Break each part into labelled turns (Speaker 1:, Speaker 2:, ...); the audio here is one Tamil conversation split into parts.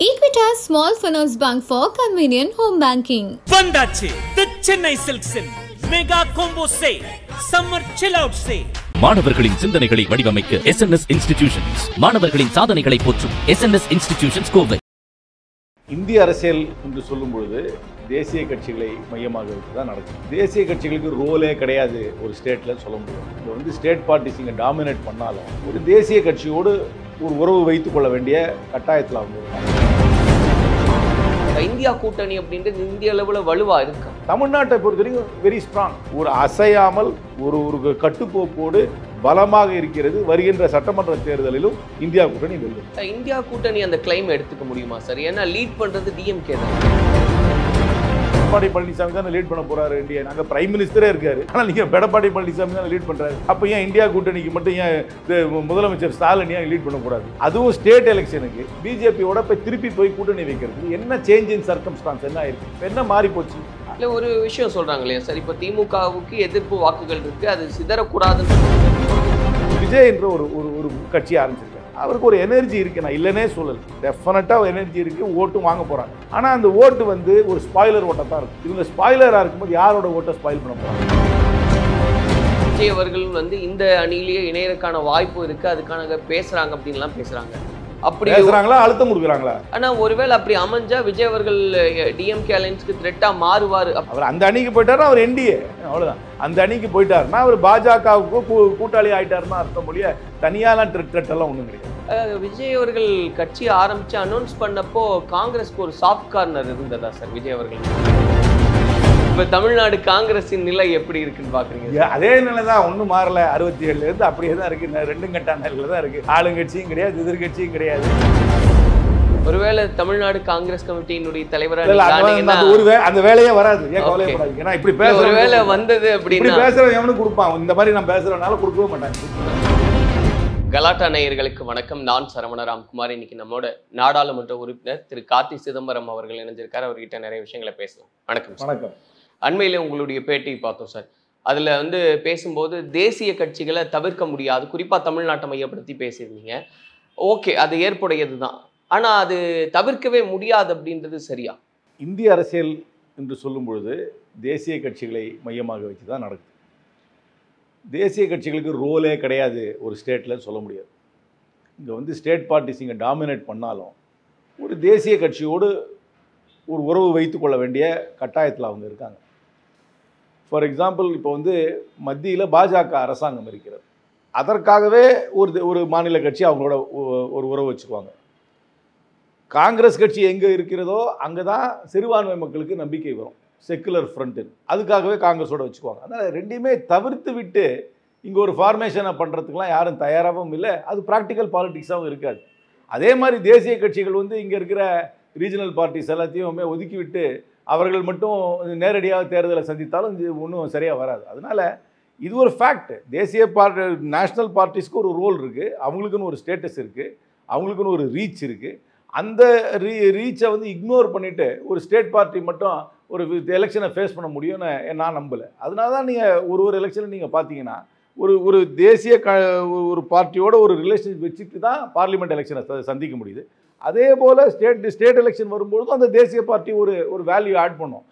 Speaker 1: Equitas Small Finance Bank for convenient home banking.
Speaker 2: வந்தாச்சு the Chennai Silk Mega Combo Sale Summer Chill Out Sale.
Speaker 3: மாணவர்களின் சிந்தனைகளை வடிவமைக்க SNS இன்ஸ்டிடியூஷன்ஸ், மாணவர்களின் சாதனைகளை போற்றும் SNS இன்ஸ்டிடியூஷன்ஸ் கோவை.
Speaker 4: இந்திய அரசியல் என்று சொல்லும் பொழுது தேசிய கட்சிகளை மையமாக வைத்து தான் நடக்கும். தேசிய கட்சிகளுக்கு ரோலே கிடையாது ஒரு ஸ்டேட்ல சொல்ல முடியும். இது ஸ்டேட் பார்ட்டிஸ் இங்கே டாமினேட் பண்ணாலும் ஒரு தேசிய கட்சியோடு ஒரு உறவு வைத்துக் கொள்ள வேண்டிய கட்டாயத்தில் அவங்க இருக்காங்க.
Speaker 5: இந்தியா கூட்டணி அப்படின்றது இந்திய அளவுல வலுவா இருக்கு.
Speaker 4: தமிழ்நாட்டை பொறுத்தவரைக்கும் வெரி ஸ்ட்ராங், ஒரு அசையாமல் ஒரு கட்டுக்கோப்போடு பலமாக இருக்கிறது. வருகின்ற சட்டமன்ற தேர்தலிலும் இந்தியா கூட்டணி வெல்லும்.
Speaker 5: இந்தியா கூட்டணி அந்த கிளைம் எடுத்துக்க முடியுமா சார்? ஏன்னா லீட் பண்றது டிஎம்கே தான்.
Speaker 4: எடப்பாடி பழனிசாமி தான் லீட் பண்ண போறாரு இந்தியா. நாங்க பிரைம் மினிஸ்டரே இருக்காரு, ஆனால் நீங்க எடப்பாடி பழனிசாமி தான் லீட் பண்றாரு. அப்ப ஏன் இந்தியா கூட்டணிக்கு மட்டும் ஏன் முதலமைச்சர் ஸ்டாலின் ஏன் லீட் பண்ண கூடாது? அதுவும் ஸ்டேட் எலெக்ஷனுக்கு பிஜேபியோட போய் திருப்பி போய் கூட்டணி வைக்கிறது என்ன சேஞ்ச் இன் சர்க்கம்ஸ்டான்ஸ் என்ன ஆயிருக்கு? என்ன மாறி போச்சு?
Speaker 5: இல்ல ஒரு விஷயம் சொல்றாங்க இல்லையா சார், இப்ப திமுகவுக்கு எதிர்ப்பு வாக்குகள் இருக்கு, அது சிதறக்கூடாதுன்னு
Speaker 4: விஜய் என்ற ஒரு கட்சி ஆரம்பிச்சிருக்காரு. அவருக்கு ஒரு எனர்ஜி இருக்கு, நான் இல்லைன்னே சொல்லல, டெஃபினட்டா எனர்ஜி இருக்கு, ஓட்டும் வாங்க போறாங்க. ஆனா அந்த ஓட்டு ஒரு ஸ்பாய்லர் ஓட்டை தான் இருக்கு. இவங்க ஸ்பாய்லரா இருக்கும்போது யாரோட ஓட்டை ஸ்பாயில் பண்ண போறாங்க?
Speaker 5: விஜய் அவர்கள் இந்த அணியிலேயே இணையறதுக்கான வாய்ப்பு இருக்கு, அதுக்கான பேசுறாங்க அப்படின்லாம் பேசுறாங்க. அப்படி
Speaker 4: பேசுறாங்களா, அழுத்தம் கொடுக்குறாங்களா?
Speaker 5: ஆனா ஒருவேளை அப்படி அமைஞ்சா விஜய் அவர்கள் டிஎம்கே அலைன்ஸ்க்கு த்ரெட்டா மாறுவாரு.
Speaker 4: அவர் அந்த அணிக்கு போயிட்டாருன்னா அவர் என்டிஏ, அவ்வளவுதான். அந்த அணிக்கு போயிட்டாருன்னா அவர் பாஜகவுக்கு கூட்டாளி ஆயிட்டாருன்னா அர்த்தம் மொழிய தனியாலாம் த்ரெட் எல்லாம் ஒண்ணும் கிடையாது.
Speaker 5: விஜய் அவர்கள் கட்சி ஆரம்பிச்சு அனௌன்ஸ் பண்ணப்போ காங்கிரஸ்க்கு ஒரு சாஃப்ட் கார்னர் இருந்ததா சார் விஜய் அவர்கள்? இப்ப தமிழ்நாடு காங்கிரஸின் நிலை எப்படி இருக்குன்னு பாக்குறீங்க?
Speaker 4: அதே நிலை தான், ஒன்றும் மாறல. 67 இருந்து அப்படியே தான் இருக்கு, ரெண்டும் கட்ட நிலையில தான் இருக்கு. ஆளுங்கட்சியும் கிடையாது, எதிர்கட்சியும் கிடையாது.
Speaker 5: ஒருவேளை தமிழ்நாடு காங்கிரஸ் கமிட்டியினுடைய தலைவரா
Speaker 4: அந்த வேலையே வராது. ஏன் கவலைப்படாது? ஏன்னா இப்படி பேச
Speaker 5: ஒருவேளை வந்தது அப்படின்னு
Speaker 4: பேசுறவன் எவனும் கொடுப்பான். இந்த மாதிரி நான் பேசுறதுனால கொடுக்கவே மாட்டாங்க.
Speaker 5: கலாட்டா நேயர்களுக்கு வணக்கம். நான் சரவண ராம்குமார். இன்னைக்கு நம்மோட நாடாளுமன்ற உறுப்பினர் திரு கார்த்தி சிதம்பரம் அவர்கள் இணைஞ்சிருக்காரு. அவர்கிட்ட நிறைய விஷயங்களை பேசலாம். வணக்கம்.
Speaker 4: வணக்கம்.
Speaker 5: அண்மையில உங்களுடைய பேட்டி பார்த்தோம் சார். அதுல பேசும்போது தேசிய கட்சிகளை தவிர்க்க முடியாது, குறிப்பா தமிழ்நாட்டை மையப்படுத்தி பேசியிருந்தீங்க. ஓகே, அது ஏற்புடையது தான், ஆனா அது தவிர்க்கவே முடியாது அப்படின்றது சரியா?
Speaker 4: இந்திய அரசியல் என்று சொல்லும் பொழுது தேசிய கட்சிகளை மையமாக வச்சு தான் நடக்குது. தேசிய கட்சிகளுக்கு ரோலே கிடையாது ஒரு ஸ்டேட்டில் சொல்ல முடியாது. இங்கே ஸ்டேட் பார்ட்டிஸ் இங்கே டாமினேட் பண்ணாலும் ஒரு தேசிய கட்சியோடு ஒரு உறவு வைத்து கொள்ள வேண்டிய கட்டாயத்தில் அவங்க இருக்காங்க. ஃபார் எக்ஸாம்பிள், இப்போ மத்தியில் பாஜக அரசாங்கம் இருக்கிறது, அதற்காகவே ஒரு மாநில கட்சி அவங்களோட ஒரு உறவு வச்சுக்குவாங்க. காங்கிரஸ் கட்சி எங்கே இருக்கிறதோ அங்கே தான் சிறுபான்மை மக்களுக்கு நம்பிக்கை வரும், செக்குலர் ஃப்ரண்ட்டு, அதுக்காகவே காங்கிரஸோட வச்சுக்குவாங்க. அதனால் ரெண்டையுமே தவிர்த்து விட்டு இங்கே ஒரு ஃபார்மேஷனை பண்ணுறதுக்கெலாம் யாரும் தயாராகவும் இல்லை. அது ப்ராக்டிக்கல் பாலிட்டிக்ஸாகவும் இருக்காது. அதே மாதிரி தேசிய கட்சிகள் இங்கே இருக்கிற ரீஜனல் பார்ட்டிஸ் எல்லாத்தையும் ஒதுக்கி விட்டு அவர்கள் மட்டும் நேரடியாக தேர்தலை சந்தித்தாலும் இது ஒன்றும் சரியாக வராது. அதனால் இது ஒரு ஃபேக்ட். தேசிய நேஷ்னல் பார்ட்டிஸ்க்கு ஒரு ரோல் இருக்குது, அவங்களுக்குன்னு ஒரு ஸ்டேட்டஸ் இருக்குது, அவங்களுக்குன்னு ஒரு ரீச் இருக்குது. அந்த ரீச்சை இக்னோர் பண்ணிவிட்டு ஒரு ஸ்டேட் பார்ட்டி மட்டும் ஒரு எலெக்ஷனை ஃபேஸ் பண்ண முடியும்னு நான் நம்பலை. அதனால தான் நீங்கள் ஒரு எலெக்ஷனில் நீங்கள் பார்த்தீங்கன்னா ஒரு தேசிய ஒரு பார்ட்டியோட ஒரு ரிலேஷன்ஷிப் வச்சுட்டு தான் பார்லிமெண்ட் எலெக்ஷனை சந்திக்க முடியுது. அதே போல் ஸ்டேட் எலெக்ஷன் வரும்பொழுதும் அந்த தேசிய பார்ட்டி ஒரு வேல்யூ ஆட் பண்ணும்.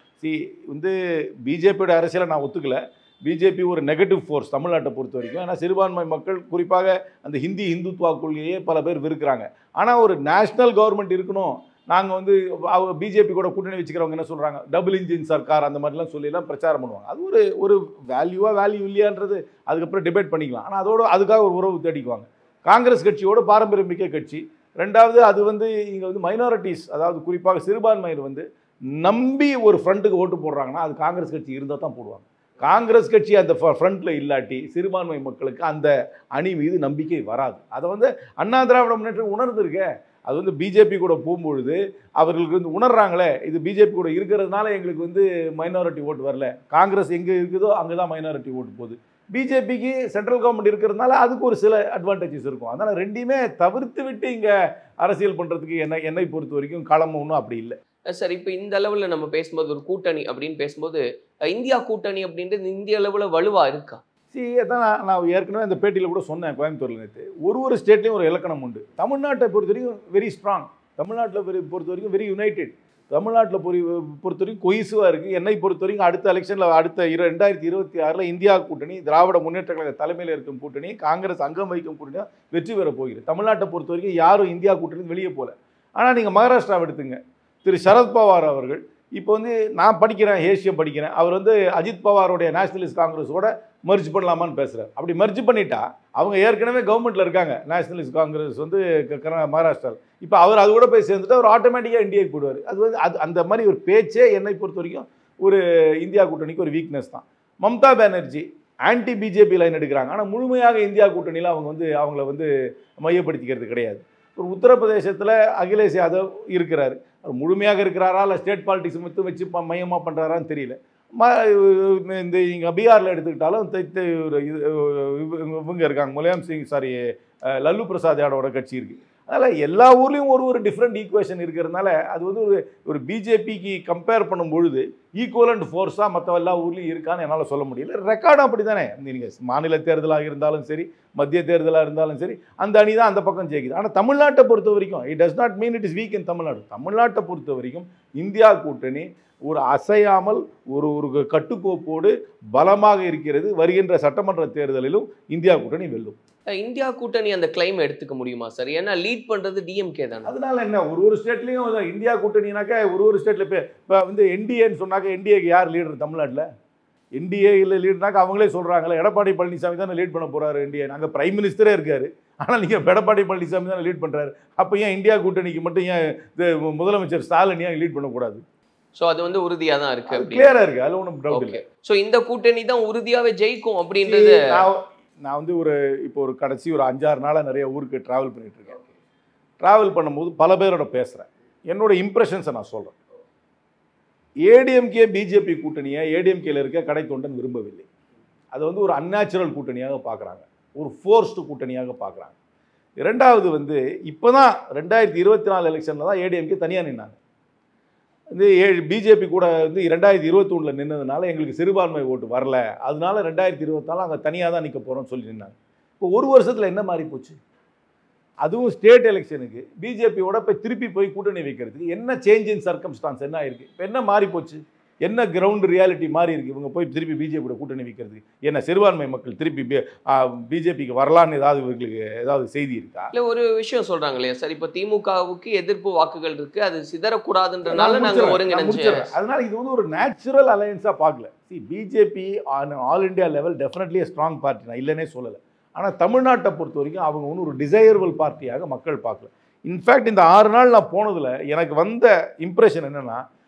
Speaker 4: பிஜேபியோட அரசியலை நான் ஒத்துக்கலை. பிஜேபி ஒரு நெகட்டிவ் ஃபோர்ஸ் தமிழ்நாட்டை பொறுத்த வரைக்கும். ஏன்னா சிறுபான்மை மக்கள், குறிப்பாக அந்த இந்துத்துவா கொள்கையே பல பேர் விருக்கிறாங்க. ஆனால் ஒரு நேஷ்னல் கவர்மெண்ட் இருக்கணும், நாங்கள் பிஜேபி கூட கூட்டணி வச்சுக்கிறவங்க என்ன சொல்கிறாங்க, டபுள் இன்ஜின் சர்க்கார் அந்த மாதிரிலாம் சொல்லிலாம் பிரச்சாரம் பண்ணுவாங்க. அது ஒரு வேல்யூ இல்லையான்றது அதுக்கப்புறம் டிபேட் பண்ணிக்கலாம். ஆனால் அதுக்காக ஒரு உறவு தேடிக்குவாங்க. காங்கிரஸ் கட்சியோட பாரம்பரியமிக்க கட்சி. ரெண்டாவது, அது இங்கே மைனாரிட்டிஸ், அதாவது குறிப்பாக சிறுபான்மையினர் நம்பி ஒரு ஃப்ரண்ட்டுக்கு ஓட்டு போடுறாங்கன்னா அது காங்கிரஸ் கட்சி இருந்தால் தான் போடுவாங்க. காங்கிரஸ் கட்சி அந்த ஃப்ரண்ட்டில் இல்லாட்டி சிறுபான்மை மக்களுக்கு அந்த அணி மீது நம்பிக்கை வராது. அதை அண்ணா திராவிட முன்னேற்றம் உணர்ந்துருக்க. அது பிஜேபி கூட போகும்பொழுது அவர்களுக்கு உணர்றாங்களே, இது பிஜேபி கூட இருக்கிறதுனால எங்களுக்கு மைனாரிட்டி ஓட்டு வரல, காங்கிரஸ் எங்கே இருக்குதோ அங்கே தான் மைனாரிட்டி ஓட்டு போகுது. பிஜேபிக்கு சென்ட்ரல் கவர்மெண்ட் இருக்கிறதுனால அதுக்கு ஒரு சில அட்வான்டேஜஸ் இருக்கும். அதனால் ரெண்டையுமே தவிர்த்து விட்டு இங்கே அரசியல் பண்ணுறதுக்கு என்னை பொறுத்த வரைக்கும் களம் ஒன்றும் அப்படி இல்லை
Speaker 5: சார். இப்போ இந்த அளவில் நம்ம பேசும்போது ஒரு கூட்டணி அப்படின்னு பேசும்போது இந்தியா கூட்டணி அப்படின்றது இந்திய அளவில் வலுவா இருக்கா?
Speaker 4: அதான் நான் ஏற்கனவே இந்த பேட்டியில் கூட சொன்னேன் கோயம்புத்தூரில் நேற்று. ஒரு ஸ்டேட்லேயும் ஒரு இலக்கணம் உண்டு. தமிழ்நாட்டை பொறுத்த வரைக்கும் வெரி ஸ்ட்ராங். தமிழ்நாட்டில் பொறுத்த வரைக்கும் வெரி யுனைடெட். தமிழ்நாட்டில் பொறுத்த வரைக்கும் கொய்சுவாக இருக்குது. என்னை பொறுத்த வரைக்கும் அடுத்த எலெக்ஷனில் அடுத்த 2026 இந்தியா கூட்டணி, திராவிட முன்னேற்ற கழக தலைமையில் இருக்கும் கூட்டணி, காங்கிரஸ் அங்கம் வகிக்கும் கூட்டணி வெற்றி பெற போகிறது. தமிழ்நாட்டை பொறுத்த வரைக்கும் யாரும் இந்தியா கூட்டணி வெளியே போகல. ஆனால் நீங்கள் மகாராஷ்டிராவை எடுத்துங்க, திரு சரத்பவார் அவர்கள் இப்போ வந்து நான் படிக்கிறேன், ஏசியம் படிக்கிறேன், அவர் வந்து அஜித் பவாருடைய நேஷனலிஸ்ட் காங்கிரஸோட மர்ஜ் பண்ணலாமான்னு பேசுகிறார். அப்படி மர்ஜ் பண்ணிட்டா அவங்க ஏற்கனவே கவர்மெண்ட்டில் இருக்காங்க, நேஷனலிஸ்ட் காங்கிரஸ் வந்து மகாராஷ்டிராவில். இப்போ அவர் அது கூட போய் சேர்ந்துட்டு அவர் ஆட்டோமேட்டிக்காக இந்தியாவுக்கு போடுவார். அது வந்து அந்த மாதிரி ஒரு பேச்சே என்னை பொறுத்த வரைக்கும் ஒரு இந்தியா கூட்டணிக்கு ஒரு வீக்னஸ் தான். Mamata Banerjee anti BJP line எடுக்கிறாங்க, ஆனால் முழுமையாக இந்தியா கூட்டணியில் அவங்க வந்து அவங்கள வந்து மையப்படுத்திக்கிறது கிடையாது. ஒரு உத்தரப்பிரதேசத்தில் அகிலேஷ் யாதவ் இருக்கிறார், அவர் முழுமையாக இருக்கிறாரா இல்லை ஸ்டேட் பாலிட்டிக்ஸ் மட்டும் வச்சு மையமாக பண்ணுறாரான்னு தெரியல. இந்த இங்கே பீகாரில் எடுத்துக்கிட்டாலும் இவங்க இருக்காங்க, முலாயம் சிங் லல்லு பிரசாத் யாதவோட கட்சி இருக்குது. அதனால் எல்லா ஊர்லேயும் ஒரு டிஃப்ரெண்ட் ஈக்குவேஷன் இருக்கிறதுனால அது வந்து ஒரு பிஜேபிக்கு கம்பேர் பண்ணும் பொழுது ஈக்குவலண்ட் ஃபோர்ஸாக மற்ற எல்லா ஊர்லேயும் இருக்கான்னு என்னால் சொல்ல முடியல. ரெக்கார்டும் அப்படி தானே, நீங்கள் மாநில தேர்தலாக இருந்தாலும் சரி, மத்திய தேர்தலாக இருந்தாலும் சரி, அந்த அணி தான் அந்த பக்கம் ஜெயிக்குது. ஆனால் தமிழ்நாட்டை பொறுத்த வரைக்கும் it does not mean it is weak in Tamil Nadu. தமிழ்நாட்டை பொறுத்த வரைக்கும் இந்தியா கூட்டணி ஒரு அசையாமல் ஒரு கட்டுக்கோப்போடு பலமாக இருக்கிறது. வருகின்ற சட்டமன்ற தேர்தலிலும் இந்தியா கூட்டணி வெல்லும்.
Speaker 5: இந்தியா கூட்டணி அந்த கிளைம் எடுத்துக்க முடியுமா சார்? ஏன்னா லீட் பண்றது டிஎம்கே தானே. அதனால
Speaker 4: என்ன ஒரு ஸ்டேட்லையும் இந்தியா கூட்டணினாக்கா ஒரு ஸ்டேட்ல இப்போ வந்து என்டிஏன்னு சொன்னாக்க என்டிஏக்கு யார் லீடர் தமிழ்நாட்டில்? என்டிஏ இல்லை லீடர்னாக்கா அவங்களே சொல்கிறாங்களே, எடப்பாடி பழனிசாமி தானே லீட் பண்ண போகிறாரு என்டிஏ. நாங்கள் பிரைம் மினிஸ்டரே இருக்காரு, ஆனால் நீங்கள் எடப்பாடி பழனிசாமி தானே லீட் பண்ணுறாரு. அப்போ ஏன் இந்தியா கூட்டணிக்கு மட்டும் ஏன் முதலமைச்சர் ஸ்டாலின் ஏன் லீட் பண்ணக்கூடாது?
Speaker 5: ஸோ அது வந்து உறுதியாக தான் இருக்கு,
Speaker 4: கிளியராக இருக்குது, அதில் ஒன்றும் டவுட் இல்லை.
Speaker 5: ஸோ இந்த கூட்டணி தான் உறுதியாகவே ஜெயிக்கும் அப்படின்றது.
Speaker 4: நான் வந்து இப்போ ஒரு கடைசி ஒரு 6-6 நாளாக நிறைய ஊருக்கு ட்ராவல் பண்ணிகிட்ருக்கேன். ட்ராவல் பண்ணும்போது பல பேரோட பேசுகிறேன், என்னோட இம்ப்ரெஷன்ஸை நான் சொல்கிறேன். ஏடிஎம்கே பிஜேபி கூட்டணியை ஏடிஎம்கேல இருக்க கடை தொண்டன் விரும்பவில்லை. அது வந்து ஒரு அன்நேச்சுரல் கூட்டணியாக பார்க்குறாங்க, ஒரு ஃபோர்ஸ்டு கூட்டணியாக பார்க்குறாங்க. இரண்டாவது வந்து இப்போ தான் 2024 எலெக்ஷனில் தான் ஏடிஎம்கே தனியாக நின்னாங்க. வந்து பிஜேபி கூட வந்து 2021 நின்னதுனால எங்களுக்கு சிறுபான்மை ஓட்டு வரல, அதனால 2024 அங்கே தனியாக தான் நிற்க போகிறோம்னு சொல்லி நின்னாங்க. இப்போ ஒரு வருஷத்தில் என்ன மாறி போச்சு? அதுவும் ஸ்டேட் எலெக்ஷனுக்கு பிஜேபியோட போய் திருப்பி போய் கூட்டணி வைக்கிறதுக்கு என்ன சேஞ்ச் இன் சர்க்கம்ஸ்டான்ஸ் என்ன ஆயிருக்கு? இப்போ என்ன மாறி போச்சு? என்ன கிரவுண்ட் ரியாலிட்டி மாறி இருக்குது? இவங்க போய் திருப்பி பிஜேபியோட கூட்டணி வைக்கிறதுக்கு என்ன சிறுபான்மை மக்கள் திருப்பி பிஜேபிக்கு வரலான்னு ஏதாவது இவங்களுக்கு ஏதாவது செய்தி இருக்கா?
Speaker 5: இல்லை ஒரு விஷயம் சொல்கிறாங்க இல்லையா சார், இப்போ திமுகவுக்கு எதிர்ப்பு வாக்குகள் இருக்குது, அது சிதறக்கூடாதுன்றனால நாங்கள் ஒருங்கிணைச்சு.
Speaker 4: அதனால இது வந்து ஒரு நேச்சுரல் அலையன்ஸாக பார்க்கல. BJP all India level definitely strong party, நான் இல்லைன்னே சொல்லலை. ஆனால் தமிழ்நாட்டை பொறுத்த வரைக்கும் அவங்க ஒன்றும் ஒரு டிசையரபிள் பார்ட்டியாக மக்கள் பார்க்கல. இன்ஃபேக்ட் இந்த 6 நாள் நான் போனதில் எனக்கு வந்த இம்ப்ரெஷன் என்னென்னா,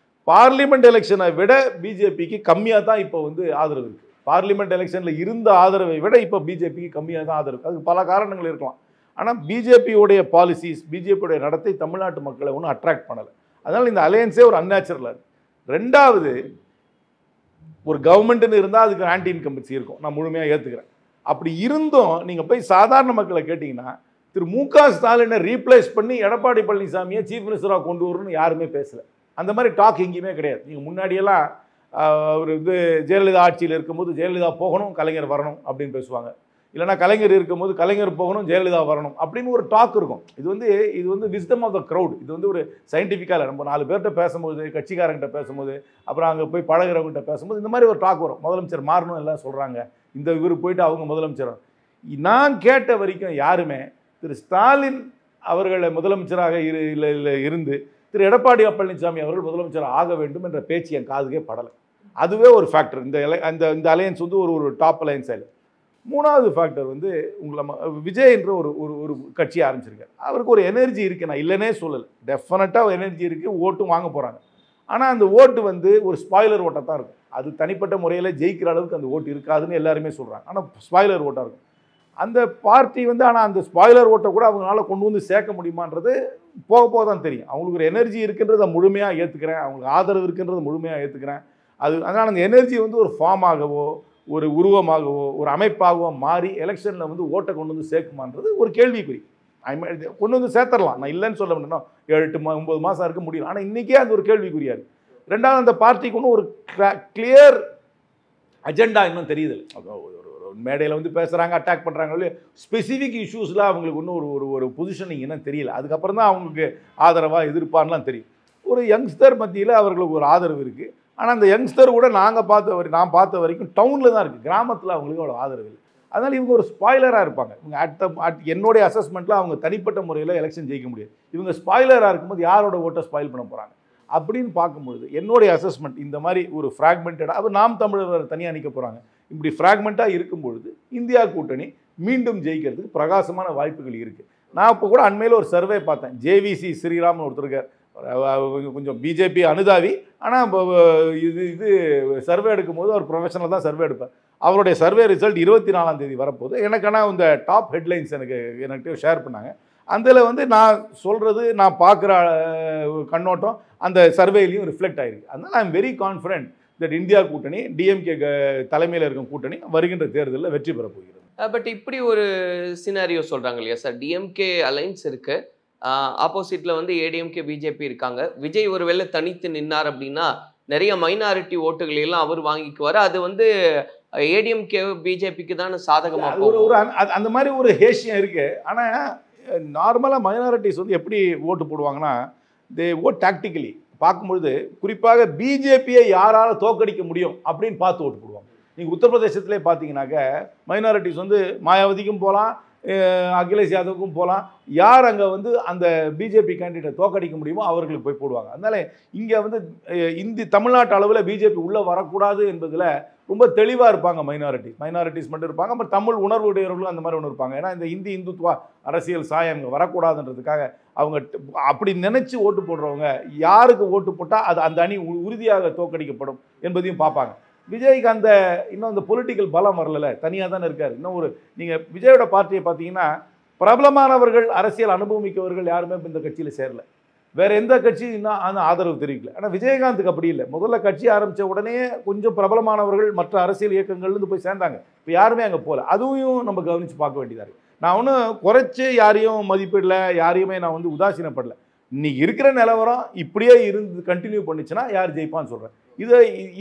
Speaker 4: பார்லிமெண்ட் எலெக்ஷனை விட பிஜேபிக்கு கம்மியாக தான் இப்போ வந்து ஆதரவு இருக்குது. பார்லிமெண்ட் எலெக்ஷனில் இருந்த ஆதரவை விட இப்போ பிஜேபிக்கு கம்மியாக தான் ஆதரவு. அதுக்கு பல காரணங்கள் இருக்கலாம். ஆனால் பிஜேபியோடைய பாலிசிஸ், பிஜேபியோடைய நடத்தை தமிழ்நாட்டு மக்களை ஒன்றும் அட்ராக்ட் பண்ணலை. அதனால் இந்த அலையன்ஸே ஒரு அன்நேச்சுரலாக இருக்குது. ரெண்டாவது, ஒரு கவர்மெண்ட்டுன்னு இருந்தால் அதுக்கு ஆன்டி இன்கம்பன்சி இருக்கும், நான் முழுமையாக ஏற்றுக்கிறேன். அப்படி இருந்தும் நீங்கள் போய் சாதாரண மக்களை கேட்டிங்கன்னா, திரு மு.க. ஸ்டாலினை ரீப்ளேஸ் பண்ணி எடப்பாடி பழனிசாமியை சீஃப் மினிஸ்டராக கொண்டு வரணும்னு யாருமே பேசலை. அந்த மாதிரி டாக் எங்கேயுமே கிடையாது. நீங்கள் முன்னாடியெல்லாம் அவர் வந்து ஜெயலலிதா ஆட்சியில் இருக்கும்போது ஜெயலலிதா போகணும், கலைஞர் வரணும் அப்படின்னு பேசுவாங்க. இல்லைனா கலைஞர் இருக்கும்போது கலைஞர் போகணும், ஜெயலலிதா வரணும் அப்படின்னு ஒரு டாக் இருக்கும். இது வந்து விஸ்டம் ஆஃப் த க்ரௌட். இது வந்து ஒரு சயின்டிஃபிக்காக நம்ம 4 பேர்கிட்ட பேசும்போது, கட்சிக்காரங்கிட்ட பேசும்போது, அப்புறம் அங்கே போய் பழகிறவங்ககிட்ட பேசும்போது இந்த மாதிரி ஒரு டாக் வரும். முதலமைச்சர் மாறணும் எல்லாம் சொல்கிறாங்க, இந்த இவர் போயிட்டு அவங்க முதலமைச்சர். நான் கேட்ட வரைக்கும் யாருமே திரு ஸ்டாலின் அவர்களை முதலமைச்சராக இருந்து திரு எடப்பாடி பழனிசாமி அவர்கள் முதலமைச்சர் ஆக வேண்டும் என்ற பேச்சு என் காதுக்கே படலை. அதுவே ஒரு ஃபேக்டர். இந்த அலையன்ஸ் வந்து ஒரு டாப் அலையன்ஸ் ஆயிடும். மூணாவது ஃபேக்டர் வந்து விஜய் என்ற ஒரு கட்சி ஆரம்பிச்சிருக்காரு. அவருக்கு ஒரு எனர்ஜி இருக்குது, நான் இல்லைன்னே சொல்லலை. டெஃபினட்டாக எனர்ஜி இருக்குது, ஓட்டும் வாங்க போகிறாங்க. ஆனால் அந்த ஓட்டு வந்து ஒரு ஸ்பாய்லர் ஓட்டாக தான் இருக்கும். அது தனிப்பட்ட முறையில் ஜெயிக்கிற அளவுக்கு அந்த ஓட்டு இருக்காதுன்னு எல்லாருமே சொல்கிறாங்க. ஆனால் ஸ்பாய்லர் ஓட்டாக இருக்கும் அந்த பார்ட்டி வந்து. ஆனால் அந்த ஸ்பாய்லர் ஓட்டை கூட அவங்களால கொண்டு வந்து சேர்க்க முடியுமான்றது போக தான் தெரியும். அவங்களுக்கு ஒரு எனர்ஜி இருக்குன்றதை முழுமையாக ஏற்றுக்கிறேன், அவங்களுக்கு ஆதரவு இருக்குன்றதை முழுமையாக ஏற்றுக்கிறேன். அதனால் அந்த எனர்ஜி வந்து ஒரு ஃபார்மாகவோ ஒரு உருவமாகவோ ஒரு அமைப்பாகவோ மாறி எலெக்ஷனில் வந்து ஓட்டை கொண்டு வந்து சேர்க்குமான்றது ஒரு கேள்விக்குறி. கொண்டு வந்து சேர்த்துடலாம், நான் இல்லைன்னு சொல்ல முடியும். 7-9 மாதம் இருக்க முடியும். ஆனால் இன்றைக்கே அது ஒரு கேள்விக்குறியா இருக்குது. ரெண்டாவது, அந்த பார்ட்டிக்கு ஒன்றும் ஒரு கிளியர் அஜெண்டா இன்னும் தெரியுது. மேடையில் வந்து பேசுகிறாங்க, அட்டாக் பண்ணுறாங்க, ஸ்பெசிஃபிக் இஷ்யூஸில் அவங்களுக்கு இன்னும் ஒரு பொசிஷனிங் என்னன்னு தெரியல. அதுக்கப்புறம் தான் அவங்களுக்கு ஆதரவாக எதிர்ப்பான்லாம் தெரியும். ஒரு யங்ஸ்டர் மத்தியில் அவர்களுக்கு ஒரு ஆதரவு இருக்குது. ஆனால் அந்த யங்ஸ்டர் கூட நான் பார்த்த வரைக்கும் டவுனில் தான் இருக்குது, கிராமத்தில் அவங்களுக்கு அவ்வளோ ஆதரவு இல்லை. அதனால் இவங்க ஒரு ஸ்பாய்லராக இருப்பாங்க. இவங்க என்னுடைய அசஸ்மெண்ட்டில் அவங்க தனிப்பட்ட முறையில் எலெக்ஷன் ஜெயிக்க முடியாது. இவங்க ஸ்பாய்லராக இருக்கும்போது யாரோட ஓட்டை ஸ்பாயில் பண்ண போகிறாங்க அப்படின்னு பார்க்கும்பொழுது என்னுடைய அசஸ்மெண்ட் இந்த மாதிரி ஒரு ஃப்ராக்மெண்டடாக அது நாம் தமிழர் தனியாக நிற்க போகிறாங்க. இப்படி ஃப்ராக்மெண்ட்டாக இருக்கும்பொழுது இந்தியா கூட்டணி மீண்டும் ஜெயிக்கிறதுக்கு பிரகாசமான வாய்ப்புகள் இருக்குது. நான் இப்போ கூட அண்மையில் ஒரு சர்வே பார்த்தேன். JVC ஸ்ரீராம்னு ஒருத்தருக்கார், கொஞ்சம் பிஜேபி அனுதாவி, ஆனால் இது சர்வே எடுக்கும்போது அவர் ப்ரொஃபஷனல் தான் சர்வே எடுப்பார். அவருடைய சர்வே ரிசல்ட் 24ஆம் தேதி வரப்போகுது. எனக்கு ஆனால் இந்த டாப் ஹெட்லைன்ஸ் எனக்கு ஷேர் பண்ணாங்க. அதில் வந்து நான் சொல்கிறது, நான் பார்க்குற கண்ணோட்டம் அந்த சர்வேலையும் ரிஃப்ளெக்ட் ஆகிருக்கு. அதனால் I am very confident that India கூட்டணி, டிஎம்கே தலைமையில் இருக்கும் கூட்டணி வருகின்ற தேர்தலில் வெற்றி பெற போகிறது.
Speaker 5: பட் இப்படி ஒரு சினாரியோ சொல்கிறாங்க இல்லையா சார், டிஎம்கே அலைன்ஸ் இருக்கு, ஆப்போசிட்டில் வந்து ஏடிஎம்கே பிஜேபி இருக்காங்க. விஜய் ஒருவேளை தனித்து நின்னார் அப்படின்னா நிறைய மைனாரிட்டி ஓட்டுகளை எல்லாம் அவர் வாங்கிக்குவார். அது வந்து ஏடிஎம்கே பிஜேபிக்கு தான் சாதகமாக
Speaker 4: ஒரு அந்த மாதிரி ஒரு ஹேஷியம் இருக்குது. ஆனால் நார்மலாக மைனாரிட்டிஸ் வந்து எப்படி ஓட்டு போடுவாங்கன்னா, தே ஓட் டாக்டிக்கலி பார்க்கும்பொழுது குறிப்பாக பிஜேபியை யாரால் தோக்கடிக்க முடியும் அப்படின்னு பார்த்து ஓட்டு போடுவாங்க. நீங்கள் உத்தரப்பிரதேசத்திலே பார்த்தீங்கன்னாக்க மைனாரிட்டிஸ் வந்து மாயாவதிக்கும் போகலாம், அகிலேஷ் யாதவுக்கும் போகலாம். யார் அங்கே வந்து அந்த பிஜேபி கேண்டிடேட்டை தோக்கடிக்க முடியுமோ அவர்களுக்கு போய் போடுவாங்க. அதனால் இங்கே வந்து தமிழ்நாட்டு அளவில் பிஜேபி உள்ளே வரக்கூடாது என்பதில் ரொம்ப தெளிவாக இருப்பாங்க மைனாரிட்டிஸ் மட்டும் இருப்பாங்க. அப்புறம் தமிழ் உணர்வு உடையவர்களும் அந்த மாதிரி ஒன்று இருப்பாங்க. ஏன்னா இந்த இந்துத்துவா அரசியல் சாயம் இங்கே வரக்கூடாதுன்றதுக்காக அவங்க அப்படி நினச்சி ஓட்டு போடுறவங்க யாருக்கு ஓட்டு போட்டால் அது அந்த அணி உறுதியாக தோக்கடிக்கப்படும் என்பதையும் பார்ப்பாங்க. விஜய்க்கு இன்னும் அந்த பொலிட்டிக்கல் பலம் வரல, தனியாக தானே இருக்கார். இன்னும் நீங்கள் விஜயோட பார்ட்டியை பார்த்தீங்கன்னா பிரபலமானவர்கள், அரசியல் அனுபவமிக்கவர்கள் யாருமே இந்த கட்சியில் சேரல. வேறு எந்த கட்சியும் இன்னும் அந்த ஆதரவு தெரிவிக்கல. ஆனால் விஜயகாந்துக்கு அப்படி இல்லை. முதல்ல கட்சி ஆரம்பித்த உடனே கொஞ்சம் பிரபலமானவர்கள் மற்ற அரசியல் இயக்கங்கள்லேருந்து போய் சேர்ந்தாங்க. இப்போ யாருமே அங்கே போகல. அதுவும் நம்ம கவனித்து பார்க்க வேண்டியதாக இருக்குது. நான் ஒன்றும் குறைச்சி யாரையும் மதிப்பிடல, யாரையுமே நான் வந்து உதாசீனப்படல. இன்னைக்கு இருக்கிற நிலவரம் இப்படியே இருந்து கண்டினியூ பண்ணிச்சுன்னா யார் ஜெயிப்பான்னு சொல்கிறேன்.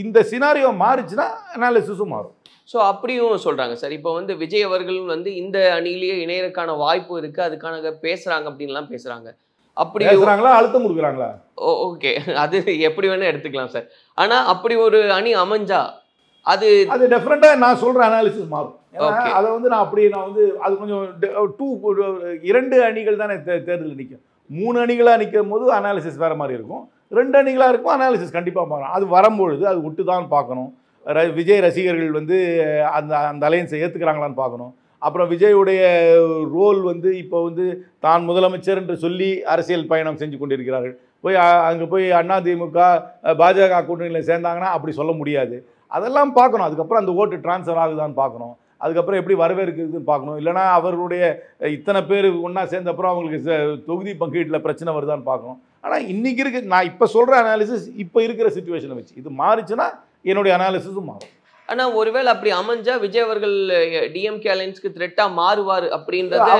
Speaker 4: இந்த சினாரியோ மாறிச்சுன்னா அனாலிசிஸும் மாறும்.
Speaker 5: ஸோ அப்படியும் சொல்கிறாங்க சார். இப்போ வந்து விஜய் அவர்கள் வந்து இந்த அணியிலேயே இணையறதுக்கான வாய்ப்பு இருக்குது, அதுக்கான பேசுகிறாங்க அப்படின்லாம் பேசுகிறாங்க. அப்படி
Speaker 4: பேசுகிறாங்களா, அழுத்தம் கொடுக்குறாங்களா?
Speaker 5: ஓகே, அது எப்படி வேணால் எடுத்துக்கலாம் சார். ஆனால் அப்படி ஒரு அணி அமைஞ்சா அது
Speaker 4: டெஃபரெண்டாக நான் சொல்கிற அனாலிசிஸ் மாறும். அதை வந்து நான் வந்து அது கொஞ்சம் 2 அணிகள் தானே தேர்தலில் நிற்கும். 3 அணிகளாக நிற்கும் போது அனாலிசிஸ் வேறு மாதிரி இருக்கும். 2 அணிகளாக இருக்கும், அனாலிசிஸ் கண்டிப்பாக பார்க்கணும். அது வரும்பொழுது அது விட்டு தான் பார்க்கணும். விஜய் ரசிகர்கள் வந்து அந்த அலையன்ஸை ஏற்றுக்கிறாங்களான்னு பார்க்கணும். அப்புறம் விஜயுடைய ரோல் வந்து இப்போ வந்து தான் முதலமைச்சர் என்று சொல்லி அரசியல் பயணம் செஞ்சு கொண்டிருக்கிறார்கள். அங்கே போய் அதிமுக பாஜக கூட்டணியில் சேர்ந்தாங்கன்னா அப்படி சொல்ல முடியாது. அதெல்லாம் பார்க்கணும். அதுக்கப்புறம் அந்த ஓட்டு டிரான்ஸ்ஃபர் ஆகுதான்னு பார்க்கணும். அதுக்கப்புறம் எப்படி வரவேற்குதுன்னு பார்க்கணும். இல்லைனா அவர்களுடைய இத்தனை பேர் ஒன்றா சேர்ந்தப்புறம் அவங்களுக்கு தொகுதி பங்கீட்டில் பிரச்சனை வருதான்னு பார்க்கணும். ஆனால் இன்றைக்கி நான் இப்போ சொல்கிற அனாலிசிஸ் இப்போ இருக்கிற சிச்சுவேஷனை வச்சு, இது மாறிச்சுன்னா என்னுடைய அனாலிசிஸும் மாறும்.
Speaker 5: ஆனால் ஒருவேளை அப்படி அமைஞ்சா விஜய் அவர்கள் டிஎம்கே அலைன்ஸ்க்கு த்ரெட்டாக மாறுவார் அப்படின்றது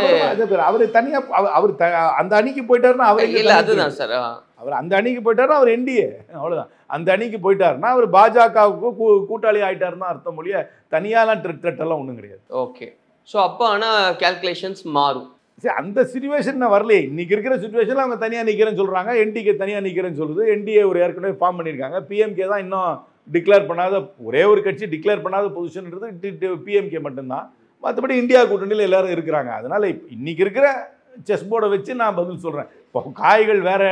Speaker 4: அவர் தனியாக அவர் அந்த அணிக்கு போயிட்டாருன்னா அவர்
Speaker 5: இல்லை. அதுதான் சார்,
Speaker 4: அவர் அந்த அணிக்கு போயிட்டாருன்னா அவர் என்டிஏ, அவ்வளோதான். அந்த அணிக்கு போயிட்டாருன்னா அவர் பாஜகவுக்கு கூட்டாளி ஆகிட்டாருன்னா அர்த்தம் மொழிய தனியாலாம் த்ரெட்டெல்லாம் ஒன்றும் கிடையாது.
Speaker 5: ஓகே, ஸோ அப்போ ஆனால் கேல்குலேஷன்ஸ் மாறும்.
Speaker 4: சரி, அந்த சிச்சுவேஷன் வரலையே. இன்றைக்கி இருக்கிற சிச்சுவேஷனில் அவங்க தனியாக நிற்கிறேன்னு சொல்கிறாங்க, என்டிகே தனியாக நிற்கிறேன்னு சொல்லுது. என்டிஏ ஒரு ஏற்கனவே ஃபார்ம் பண்ணியிருக்காங்க. பிஎம்கே தான் இன்னும் டிக்ளேர் பண்ணாத ஒரே ஒரு கட்சி, டிக்ளேர் பண்ணாத பொசிஷன்ன்றது பிஎம்கே மட்டும்தான். மற்றபடி இந்தியா கூட்டணியில் எல்லாரும் இருக்கிறாங்க. அதனால் இன்றைக்கி இருக்கிற செஸ் போர்டை வச்சு நான் பதில் சொல்கிறேன். இப்போ காய்கள் வேறு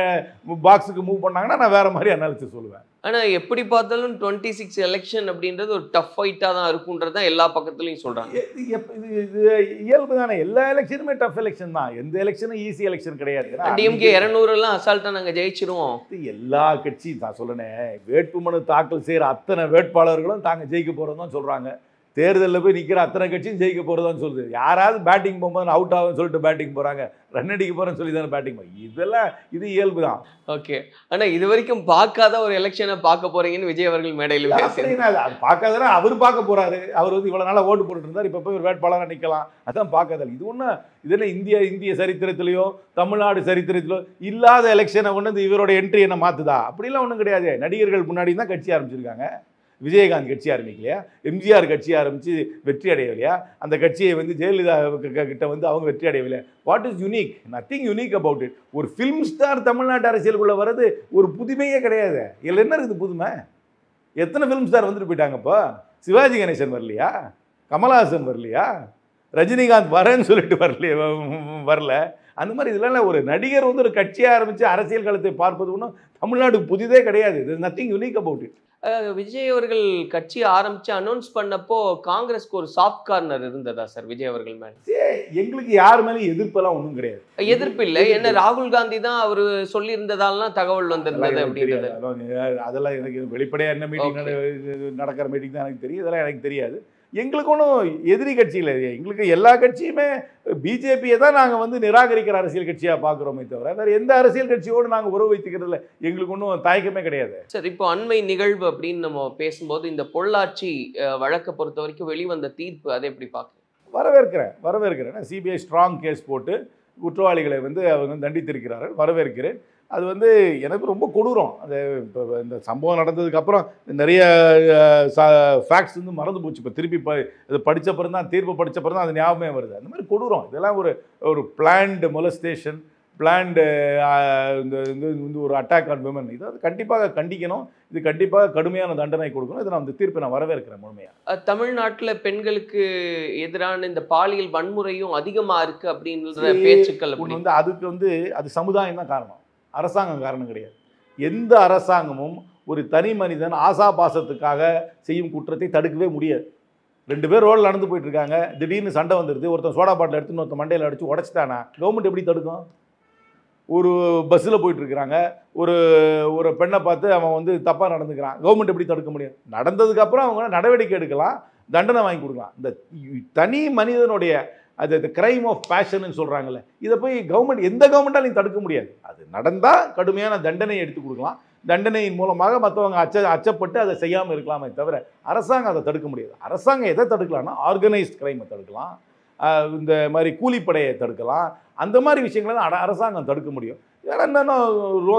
Speaker 4: பாக்ஸுக்கு மூவ் பண்ணாங்கன்னா நான் வேறு மாதிரி அனாலிசிஸ் சொல்லுவேன்.
Speaker 5: ஆனால் எப்படி பார்த்தாலும் 26 எலெக்ஷன் அப்படின்றது ஒரு டஃப் ஃபைட்டாக தான் இருக்குன்றது தான் எல்லா பக்கத்துலையும் சொல்கிறாங்க.
Speaker 4: இது இயல்பு தானே. எல்லா எலெக்ஷனுமே டஃப் எலெக்ஷன் தான். எந்த எலெக்ஷனும் ஈஸி எலெக்ஷன் கிடையாது.
Speaker 5: டிஎம்கே 200 அசால்ட்டாக நாங்கள் ஜெயிச்சிருவோம்.
Speaker 4: எல்லா கட்சியும் தான் சொல்லணே, வேட்புமனு தாக்கல் செய்கிற அத்தனை வேட்பாளர்களும் தாங்க ஜெயிக்க போகிறோம் தான் சொல்கிறாங்க. தேர்தலில் போய் நிற்கிற அத்தனை கட்சியும் ஜெயிக்க போகிறதான்னு சொல்லுது. யாராவது பேட்டிங் போகும்போது அவுட் ஆகுன்னு சொல்லிட்டு பேட்டிங் போகிறாங்க, ரன் அடிக்க போகிறேன்னு சொல்லி தானே பேட்டிங் போய் இது இயல்பு தான்.
Speaker 5: ஓகே, ஆனால் இது வரைக்கும் பார்க்காத ஒரு எலெக்ஷனை பார்க்க போகிறீங்கன்னு விஜய் அவர்கள் மேடையில்
Speaker 4: பேசுகிறீங்க. அது பார்க்காதனா அவர் பார்க்க போகிறாரு. அவர் வந்து இவ்வளோ நாளாக ஓட்டு போட்டுட்டு இருந்தார், இப்போ போய் ஒரு வேட்பாளராக நிற்கலாம், அதான் பார்க்காதல். இது ஒன்றும் இதில் இந்திய சரித்திரத்திலையோ தமிழ்நாடு சரித்திரத்திலோ இல்லாத எலெக்ஷனை ஒன்று இவரோட என்ட்ரி என்ன மாற்றுதா? அப்படிலாம் ஒன்றும் கிடையாது. நடிகர்கள் முன்னாடி தான் கட்சி ஆரம்பிச்சிருக்காங்க. விஜயகாந்த் கட்சி ஆரம்பிக்கலையா? எம்ஜிஆர் கட்சி ஆரம்பித்து வெற்றி அடையவில்லையா? அந்த கட்சியை வந்து ஜெயலலிதா கிட்ட வந்து அவங்க வெற்றி அடையவில்லையா? What is unique? Nothing unique about it. ஒரு ஃபிலிம் ஸ்டார் தமிழ்நாட்டு அரசியலுக்குள்ளே வர்றது ஒரு புதுமையே கிடையாது. இதில் என்ன இருக்குது புதுமை? எத்தனை ஃபிலிம் ஸ்டார் வந்துட்டு போயிட்டாங்கப்பா? சிவாஜி கணேசன் வரலையா? கமல்ஹாசன் வரலையா? ரஜினிகாந்த் வரேன்னு சொல்லிட்டு வரல. அந்த மாதிரி இதெல்லாம் ஒரு நடிகர் வந்து ஒரு கட்சியை ஆரம்பித்து அரசியல் களத்தை பார்ப்பது ஒன்றும் தமிழ்நாட்டுக்கு புதிதே கிடையாது. Nothing unique about it.
Speaker 5: Vijay அவர்கள் கட்சி ஆரம்பிச்சு அனௌன்ஸ் பண்ணப்போ காங்கிரஸ்க்கு ஒரு சாஃப்ட் கார்னர் இருந்ததா சார் விஜய் அவர்கள் மேல?
Speaker 4: எங்களுக்கு யார் மேலும் எதிர்ப்பெல்லாம் ஒன்றும் கிடையாது.
Speaker 5: எதிர்ப்பு இல்லை. என்ன ராகுல் காந்தி தான் அவர் சொல்லி இருந்ததாலாம் தகவல் வந்திருந்தது அப்படின்றது.
Speaker 4: அதெல்லாம் எனக்கு வெளிப்படையாக என்ன மீட்டிங் நடக்கிற மீட்டிங் தான் எனக்கு தெரியும். இதெல்லாம் எனக்கு தெரியாது. எங்களுக்கு ஒன்றும் எதிரி கட்சி இல்லை. எங்களுக்கு எல்லா கட்சியுமே பிஜேபியை தான் நாங்கள் வந்து நிராகரிக்கிற அரசியல் கட்சியாக பார்க்குறோமே தவிர வேறு எந்த அரசியல் கட்சியோடு நாங்கள் உறவு வைத்துக்கிறதுல எங்களுக்கு ஒன்றும் தயக்கமே கிடையாது.
Speaker 5: சார், இப்போ அண்மை நிகழ்வு அப்படின்னு நம்ம பேசும்போது இந்த பொள்ளாச்சி வழக்கை பொறுத்த வரைக்கும் வெளிவந்த தீர்ப்பு அதை எப்படி பார்க்குறேன்? வரவேற்கிறேன். சிபிஐ ஸ்ட்ராங் கேஸ் போட்டு குற்றவாளிகளை வந்து அவங்க தண்டித்திருக்கிறார்கள். வரவேற்கிறேன். அது வந்து எனக்கு ரொம்ப கொடூரம். அது இப்போ இந்த சம்பவம் நடந்ததுக்கப்புறம் நிறைய ஃபேக்ட்ஸ் வந்து மறந்து போச்சு. இப்போ திருப்பி இது படித்த பிறகு தான், தீர்ப்பு படித்த பிறகு தான் அது ஞாபகமே வருது. அந்த மாதிரி கொடூரம். இதெல்லாம் ஒரு பிளான்டு மொலஸ்டேஷன், பிளான்டு இந்த ஒரு அட்டாக் ஆன் விமன். இதை கண்டிப்பாக கண்டிக்கணும். இது கண்டிப்பாக கடுமையான தண்டனை கொடுக்கணும். இதை நான் இந்த தீர்ப்பை நான் வரவேற்கிறேன் முழுமையாக. தமிழ்நாட்டில் பெண்களுக்கு எதிரான இந்த பாலியல் வன்முறையும் அதிகமாக இருக்குது அப்படின்ற பேச்சுக்கள்
Speaker 4: வந்து அதுக்கு வந்து அது சமுதாயம் தான் காரணம், அரசாங்கம் காரணம் கிடையாது. எந்த அரசாங்கமும் ஒரு தனி மனிதன் ஆசாபாசத்துக்காக செய்யும் குற்றத்தை தடுக்கவே முடியாது. 2 பேர் ரோடில் நடந்து போயிட்டு இருக்காங்க, திடீர்னு சண்டை வந்துடுது, ஒருத்தன் சோடா பாட்டில் எடுத்து ஒருத்தன் மண்டையில் அடித்து உடச்சிட்டானா கவர்மெண்ட் எப்படி தடுக்கும்? ஒரு பஸ்ஸில் போயிட்டு இருக்கிறாங்க, ஒரு பெண்ணை பார்த்து அவன் வந்து தப்பாக நடந்துக்கிறான், கவர்மெண்ட் எப்படி தடுக்க முடியும்? நடந்ததுக்கப்புறம் அவங்க நடவடிக்கை எடுக்கலாம், தண்டனை வாங்கி கொடுக்கலாம். இந்த தனி மனிதனுடைய அது கிரைம் ஆஃப் பேஷன்னு சொல்கிறாங்கல்ல, இதை போய் எந்த கவர்மெண்ட்டாலையும் தடுக்க முடியாது. அது நடந்தால் கடுமையான தண்டனை எடுத்து கொடுக்கலாம். தண்டனையின் மூலமாக மற்றவங்க அச்சப்பட்டு அதை செய்யாமல் இருக்கலாமே தவிர அரசாங்கம் அதை தடுக்க முடியாது. அரசாங்கம் எதை தடுக்கலாம்னா ஆர்கனைஸ்ட் கிரைமை தடுக்கலாம், இந்த மாதிரி கூலிப்படையை தடுக்கலாம். அந்த மாதிரி விஷயங்களை தான் அரசாங்கம் தடுக்க முடியும். ஏன்னா என்னென்னா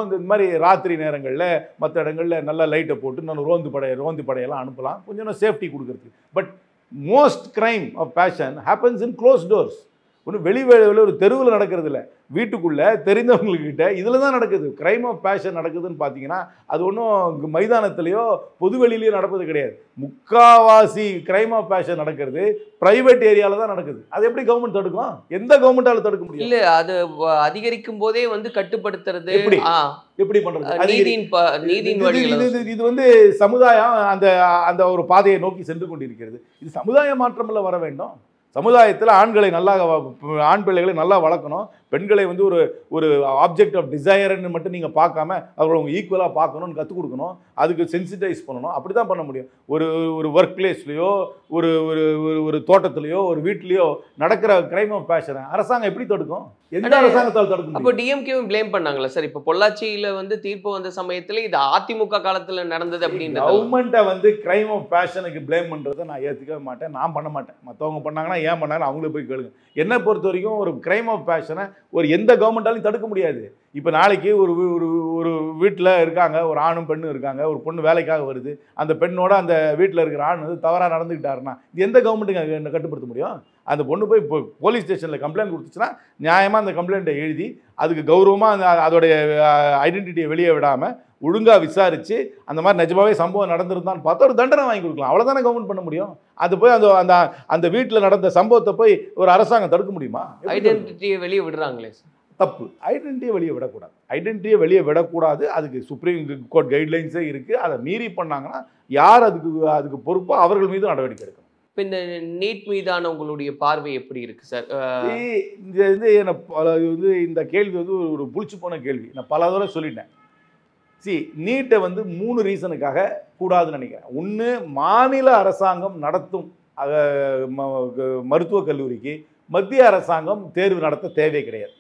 Speaker 4: இந்த மாதிரி ராத்திரி நேரங்களில் மற்ற இடங்களில் நல்லா லைட்டை போட்டு இன்னும் ரோந்து படையெல்லாம் அனுப்பலாம், கொஞ்சம் சேஃப்டி கொடுக்குறதுக்கு. But most crime of passion happens in close doors. ஒன்றும் வெளியில் ஒரு தெருவில் நடக்கிறது இல்லை, வீட்டுக்குள்ளே தெரிந்தவங்கக்கிட்ட இதில் தான் நடக்குது. கிரைம் ஆஃப் பேஷன் நடக்குதுன்னு பார்த்தீங்கன்னா அது ஒன்றும் மைதானத்துலேயோ பொதுவெளியிலையோ நடப்பது கிடையாது. முக்காவாசி கிரைம் ஆஃப் பேஷன் நடக்கிறது ப்ரைவேட் ஏரியாவில் தான் நடக்குது. அது எப்படி கவர்மெண்ட் தடுக்கும்? எந்த கவர்மெண்டால தடுக்க முடியும்?
Speaker 5: இல்லை, அது அதிகரிக்கும் போதே வந்து கட்டுப்படுத்துறது
Speaker 4: எப்படி பண்ணுறது?
Speaker 5: இது
Speaker 4: வந்து சமுதாயம் அந்த ஒரு பாதையை நோக்கி சென்று கொண்டிருக்கிறது. இது சமுதாய மாற்றமில்ல வர வேண்டும். சமுதாயத்தில் ஆண் பிள்ளைகளை நல்லா வளர்க்கணும், பெண்களை வந்து ஒரு ஆப்ஜெக்ட் ஆஃப் டிசையர்னு மட்டும் நீங்கள் பார்க்காம அவங்களை அவங்க ஈக்குவலாக பார்க்கணும்னு கற்றுக் கொடுக்கணும், அதுக்கு சென்சிட்டைஸ் பண்ணணும். அப்படி தான் பண்ண முடியும். ஒரு ஒர்க் பிளேஸ்லையோ ஒரு தோட்டத்திலையோ ஒரு வீட்லேயோ நடக்கிற கிரைம் ஆஃப் பேஷனை அரசாங்கம் எப்படி தடுக்கும்? எந்த அரசாங்கத்தால் தடுக்கும்?
Speaker 5: அப்போ டிஎம்கேவும் ப்ளேம் பண்ணாங்களா சார்? இப்போ பொள்ளாச்சியில் வந்து தீர்ப்பு வந்த சமயத்தில் இது அதிமுக காலத்தில் நடந்தது அப்படின்னு
Speaker 4: கவர்மெண்ட்டை வந்து கிரைம் ஆஃப் பேஷனுக்கு ப்ளேம் பண்ணுறதை நான் ஏற்றுக்கவே மாட்டேன், நான் பண்ண மாட்டேன். மற்றவங்க பண்ணாங்கன்னா ஏன் பண்ணாங்கன்னு அவங்களே போய் கேளுங்க. என்னை பொறுத்த வரைக்கும் ஒரு கிரைம் ஆஃப் பேஷனை எந்த கவர்மெண்டாலையும் தடுக்க முடியாது. இப்போ நாளைக்கு ஒரு வீட்டில் இருக்காங்க, ஒரு ஆணும் பெண்ணும் இருக்காங்க, ஒரு பொண்ணு வேலைக்காக வருது, அந்த பெண்ணோட அந்த வீட்டில் இருக்கிற ஆண் வந்து தவறாக நடந்துக்கிட்டாருன்னா இது எந்த கவர்மெண்ட்டுங்க கட்டுப்படுத்த முடியும்? அந்த பொண்ணு போய் போலீஸ் ஸ்டேஷனில் கம்ப்ளைண்ட் கொடுத்துச்சுன்னா நியாயமாக அந்த கம்ப்ளைண்ட்டை எழுதி அதுக்கு கௌரவமாக அதோடைய ஐடென்டிட்டியை வெளியே விடாமல் ஒழுங்காக விசாரித்து அந்த மாதிரி நிஜமாவே சம்பவம் நடந்திருந்தான்னு பார்த்து ஒரு தண்டனை வாங்கி கொடுக்கலாம். அவ்வளோதானே கவர்மெண்ட் பண்ண முடியும். அது போய் அந்த வீட்டில் நடந்த சம்பவத்தை போய் ஒரு அரசாங்கம் தடுக்க முடியுமா?
Speaker 5: ஐடென்டிட்டியை வெளியே விடுறாங்களே,
Speaker 4: தப்பு. ஐடென்டிட்டியை வெளியே விடக்கூடாது. அதுக்கு சுப்ரீம் கோர்ட் கைட்லைன்ஸே இருக்குது. அதை மீறி பண்ணாங்கன்னா யார் அதுக்கு பொறுப்போ அவர்கள் மீது நடவடிக்கை எடுக்கணும்.
Speaker 5: இப்போ இந்த நீட் மீதான உங்களுடைய பார்வை எப்படி இருக்குது சார்?
Speaker 4: இந்த கேள்வி வந்து ஒரு புளிச்சு போன கேள்வி. நான் பல தடவை சொல்லிட்டேன். நீட்டை வந்து 3 ரீசனுக்காக கூடாதுன்னு நினைக்கிறேன். ஒன்று, மாநில அரசாங்கம் நடத்தும் மருத்துவக் கல்லூரிக்கு மத்திய அரசாங்கம் தேர்வு நடத்த தேவை கிடையாது.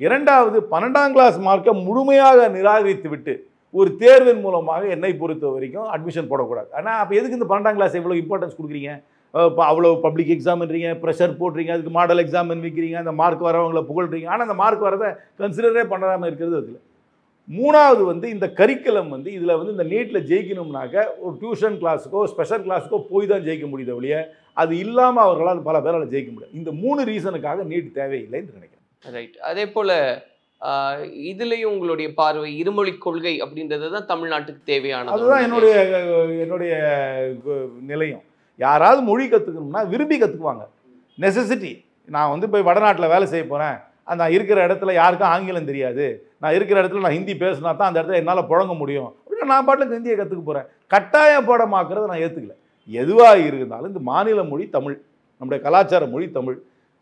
Speaker 4: இரண்டாவது, 12ஆம் கிளாஸ் மார்க்கை முழுமையாக நிராகரித்து விட்டு ஒரு தேர்வின் மூலமாக என்னை பொறுத்த வரைக்கும் அட்மிஷன் போடக்கூடாது. ஆனால் அப்போ எதுக்கு இந்த 12ஆம் கிளாஸ் எவ்வளோ இம்பார்ட்டன்ஸ் கொடுக்குறீங்க? இப்போ அவ்வளோ பப்ளிக் எக்ஸாம்ன்றீங்க, ப்ரெஷர் போடுறீங்க, அதுக்கு மாடல் எக்ஸாம் வைக்கிறீங்க, அந்த மார்க் வரவங்களை புகழ்றீங்க. ஆனால் அந்த மார்க் வரதை கன்சிடரே பண்ணாமல் இருக்கிறது அதில் மூணாவது வந்து இந்த கரிக்குலம் வந்து இதில் வந்து இந்த நீட்டில் ஜெயிக்கணும்னாக்க ஒரு டியூஷன் கிளாஸுக்கோ ஸ்பெஷல் கிளாஸுக்கோ போய் தான் ஜெயிக்க முடியுது ஒழிய அது இல்லாமல் அவர்களால் பல பேரால் ஜெயிக்க முடியாது. இந்த 3 ரீசனுக்காக நீட் தேவையில்லைன்னு நினைக்கிறேன்.
Speaker 5: ரைட். அதே போல் இதுலேயும் உங்களுடைய பார்வை இருமொழி கொள்கை அப்படின்றது தான் தமிழ்நாட்டுக்கு தேவையானது.
Speaker 4: அதுதான் என்னுடைய நிலையம். யாராவது மொழி கற்றுக்கணும்னா விரும்பி கற்றுக்குவாங்க. நெசசிட்டி. நான் வந்து போய் வடநாட்டில் வேலை செய்ய போகிறேன், நான் இருக்கிற இடத்துல யாருக்கும் ஆங்கிலம் தெரியாது, நான் இருக்கிற இடத்துல நான் ஹிந்தி பேசினா தான் அந்த இடத்துல என்னால் புழங்க முடியும் அப்படின்னா நான் பாட்டுக்கு ஹிந்தியை கற்றுக்க போகிறேன். கட்டாய பாடமாக்குறத நான் ஏற்றுக்கல. எதுவாக இருந்தாலும் இந்த மாநில மொழி தமிழ், நம்முடைய கலாச்சார மொழி தமிழ்.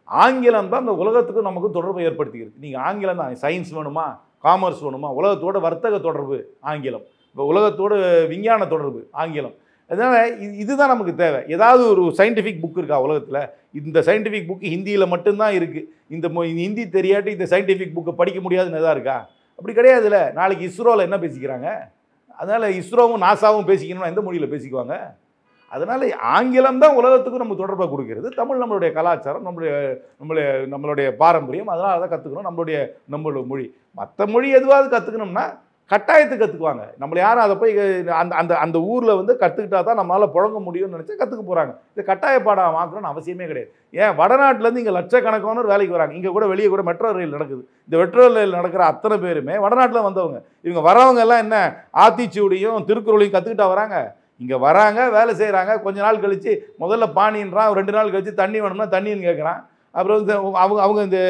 Speaker 4: ஆங்கிலம் தான் இந்த உலகத்துக்கும் நமக்கும் தொடர்பை ஏற்படுத்திக்கிறது. நீங்கள் ஆங்கிலம் தான், சயின்ஸ் வேணுமா, காமர்ஸ் வேணுமா, உலகத்தோட வர்த்தக தொடர்பு ஆங்கிலம், இப்போ உலகத்தோட விஞ்ஞான தொடர்பு ஆங்கிலம். அதனால் இதுதான் நமக்கு தேவை. ஏதாவது ஒரு சயின்டிஃபிக் புக் இருக்கா உலகத்தில்? இந்த சயின்டிஃபிக் புக்கு ஹிந்தியில் மட்டும்தான் இருக்குது. இந்த ஹிந்தி தெரியாட்டி இந்த சயின்டிஃபிக் புக்கை படிக்க முடியாதுன்னு எதாவது இருக்கா? அப்படி கிடையாதுல்ல. நாளைக்கு இஸ்ரோவில் என்ன பேசிக்கிறாங்க? அதனால் இஸ்ரோவும் நாசாவும் பேசிக்கணும்னா எந்த மொழியில் பேசிக்குவாங்க? அதனால் ஆங்கிலம் தான் உலகத்துக்கும் நம்ம தொடர்பை கொடுக்கிறது. தமிழ் நம்மளுடைய கலாச்சாரம், நம்மளுடைய பாரம்பரியம். அதனால் அதை கற்றுக்கணும். நம்மளோட மொழி. மற்ற மொழி எதுவாவது கற்றுக்கணும்னா கட்டாயத்துக்கு கற்றுக்குவாங்க. நம்மளை யாரும் அதை போய் அந்த ஊரில் வந்து கற்றுக்கிட்டா தான் நம்மளால் புழங்க முடியும்னு நினச்சா கற்றுக்க போகிறாங்க. இது கட்டாய பாடம் ஆக்கணும்னு அவசியமே கிடையாது. ஏன் வடநாட்டிலேருந்து இங்கே லட்சக்கணக்கானோர் வேலைக்கு வராங்க. இங்கே கூட வெளியே கூட மெட்ரோ ரயில் நடக்குது. இந்த மெட்ரோ ரயில் நடக்கிற அத்தனை பேருமே வடநாட்டில் வந்தவங்க. இவங்க வரவங்க எல்லாம் என்ன ஆத்திச்சூடியும் திருக்குறளையும் கற்றுக்கிட்டா வராங்க? இங்கே வராங்க, வேலை செய்கிறாங்க. கொஞ்ச நாள் கழித்து முதல்ல பானின்றான், 2 நாள் கழித்து தண்ணி வேணும்னா தண்ணின்னு கேட்குறான். அப்புறம் அவங்க இந்த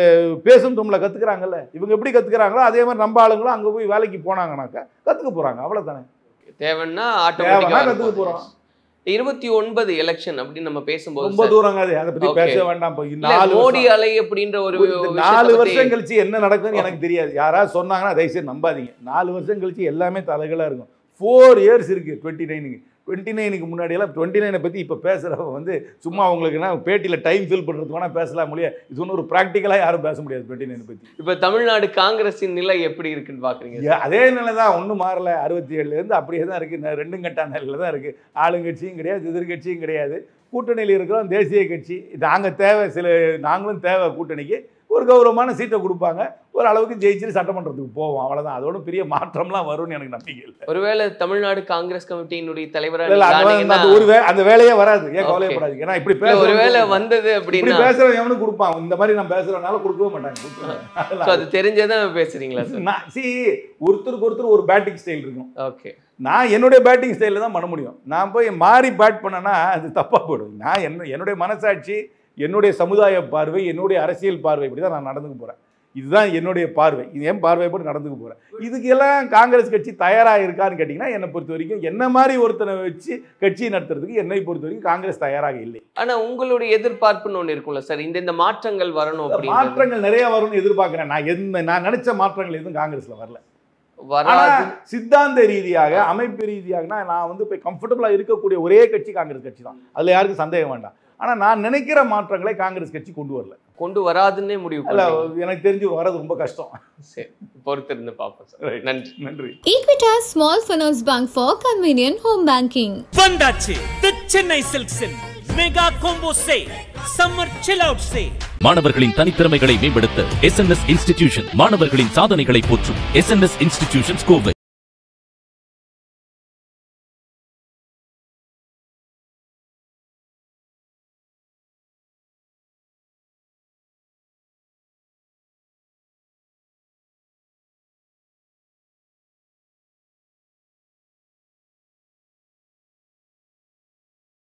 Speaker 4: பேசும் தமிழை கற்றுக்குறாங்கல்ல. இவங்க எப்படி கற்றுக்குறாங்களோ அதே மாதிரி நம்ம ஆளுங்களும் அங்கே போய் வேலைக்கு போனாங்கனாக்கா கற்றுக்க போகிறாங்க. அவ்வளோதானே.
Speaker 5: தேவைன்னா
Speaker 4: கற்றுக்க போகிறோம்.
Speaker 5: 29 எலெக்ஷன் அப்படின்னு நம்ம பேசும்போது
Speaker 4: ரொம்ப தூரம் அதை பற்றி பேச வேண்டாம்.
Speaker 5: மோடி அலை அப்படின்ற ஒரு
Speaker 4: 4 வருஷம் கழிச்சு என்ன நடக்குதுன்னு எனக்கு தெரியாது. யாராவது சொன்னாங்கன்னா தயவுசெய்து நம்பாதீங்க. 4 வருஷம் கழிச்சு எல்லாமே தலைகளாக இருக்கும். 4 இயர்ஸ் இருக்குது 29க்கு முன்னாடியெல்லாம் 29 பற்றி இப்போ பேசுகிறவங்க வந்து சும்மா அவங்களுக்குன்னா பேட்டியில் டைம் ஃபில் பண்ணுறதுக்கு வேணால் பேசலாம் முடியாது. இது ஒன்றும் ஒரு ப்ராக்டிக்கலாக யாரும் பேச முடியாது 29 பற்றி.
Speaker 5: இப்போ தமிழ்நாடு காங்கிரஸின் நிலை எப்படி இருக்குன்னு பார்க்குறீங்க?
Speaker 4: அதே நிலை தான், ஒன்றும் மாறலை. 67லேருந்து அப்படியே தான் இருக்குது. 2 கட்ட நிலையில் தான் இருக்குது. ஆளுங்கட்சியும் கிடையாது, எதிர்கட்சியும் கிடையாது. கூட்டணியில் இருக்கிறோம் தேசிய கட்சி. நாங்களும் தேவை கூட்டணிக்கு. ஒரு கௌரவமான சீட்டை கொடுப்பாங்க, ஒரு அளவுக்கு ஜெயிச்சு சட்டமன்றத்துக்கு போவோம். அவ்வளவுதான். அதோட பெரிய மாற்றம்லாம் வரும்னு எனக்கு நம்பிக்கை இல்லை.
Speaker 5: ஒருவேளை தமிழ்நாடு காங்கிரஸ் கமிட்டியினுடைய தலைவராக
Speaker 4: அந்த வேலையே வராது. ஏன் கவலைப்படாதீங்க. ஏன்னா இப்படி பேச
Speaker 5: ஒருவேளை வந்தது அப்படின்னு
Speaker 4: பேசுறவன் எவனும் கொடுப்பான். இந்த மாதிரி நான் பேசுறதுனால கொடுக்கவே மாட்டாங்க.
Speaker 5: அது தெரிஞ்சதான் பேசுறீங்களா
Speaker 4: சார்? ஒருத்தருக்கு ஒருத்தர் ஒரு பேட்டிங் ஸ்டைல் இருக்கும்.
Speaker 5: ஓகே.
Speaker 4: நான் என்னுடைய பேட்டிங் ஸ்டைலில் தான் பண்ண முடியும். நான் போய் மாறி பேட் பண்ணேன்னா அது தப்பாக போயிடும். நான் என்னுடைய மனசாட்சி, என்னுடைய சமுதாய பார்வை, என்னுடைய அரசியல் பார்வை இப்படி தான் நான் நடந்துக்க போகிறேன். இதுதான் என்னுடைய பார்வை. இது என் பார்வை போட்டு நடந்துக்க போகிறேன். இதுக்கெல்லாம் காங்கிரஸ் கட்சி தயாராக இருக்கான்னு கேட்டிங்கன்னா என்னை பொறுத்த வரைக்கும் என்ன மாதிரி ஒருத்தனை வச்சு கட்சி நடத்துறதுக்கு என்னை பொறுத்த வரைக்கும் காங்கிரஸ் தயாராக இல்லை.
Speaker 5: ஆனால் உங்களுடைய எதிர்பார்ப்புன்னு ஒன்று இருக்கும்ல சார், இந்த மாற்றங்கள் வரணும்,
Speaker 4: மாற்றங்கள் நிறைய வரும்னு எதிர்பார்க்குறேன். நான் நினைச்ச மாற்றங்கள் எதுவும் காங்கிரஸில் வரல. சித்தாந்த ரீதியாக, அமைப்பு ரீதியாக நான் வந்து போய் கம்ஃபர்டபுளா இருக்கக்கூடிய ஒரே கட்சி காங்கிரஸ் கட்சி தான். அதுல யாருக்கும் சந்தேகம் வேண்டாம். ஆனா நான் நினைக்கிற மாற்றங்களை காங்கிரஸ் கட்சி கொண்டு வராதுன்னே முடிவு. எனக்கு தெரிஞ்சு வரது ரொம்ப கஷ்டம்.
Speaker 5: சரி, பொறுத்திருந்து பார்ப்போம் சார்.
Speaker 4: நன்றி.
Speaker 1: Equitas Small Finance Bank for convenient home banking.
Speaker 2: வந்தாச்சு தி சென்னை சில்க்ஸின் mega combo sale, summer chill out sale.
Speaker 3: மாணவர்களின் தனித்திறமைகளை மேம்படுத்த SNS இன்ஸ்டிடியூஷன் மாணவர்களின் சாதனைகளை போற்றும் SNS இன்ஸ்டிடியூஷன்ஸ் கோவை.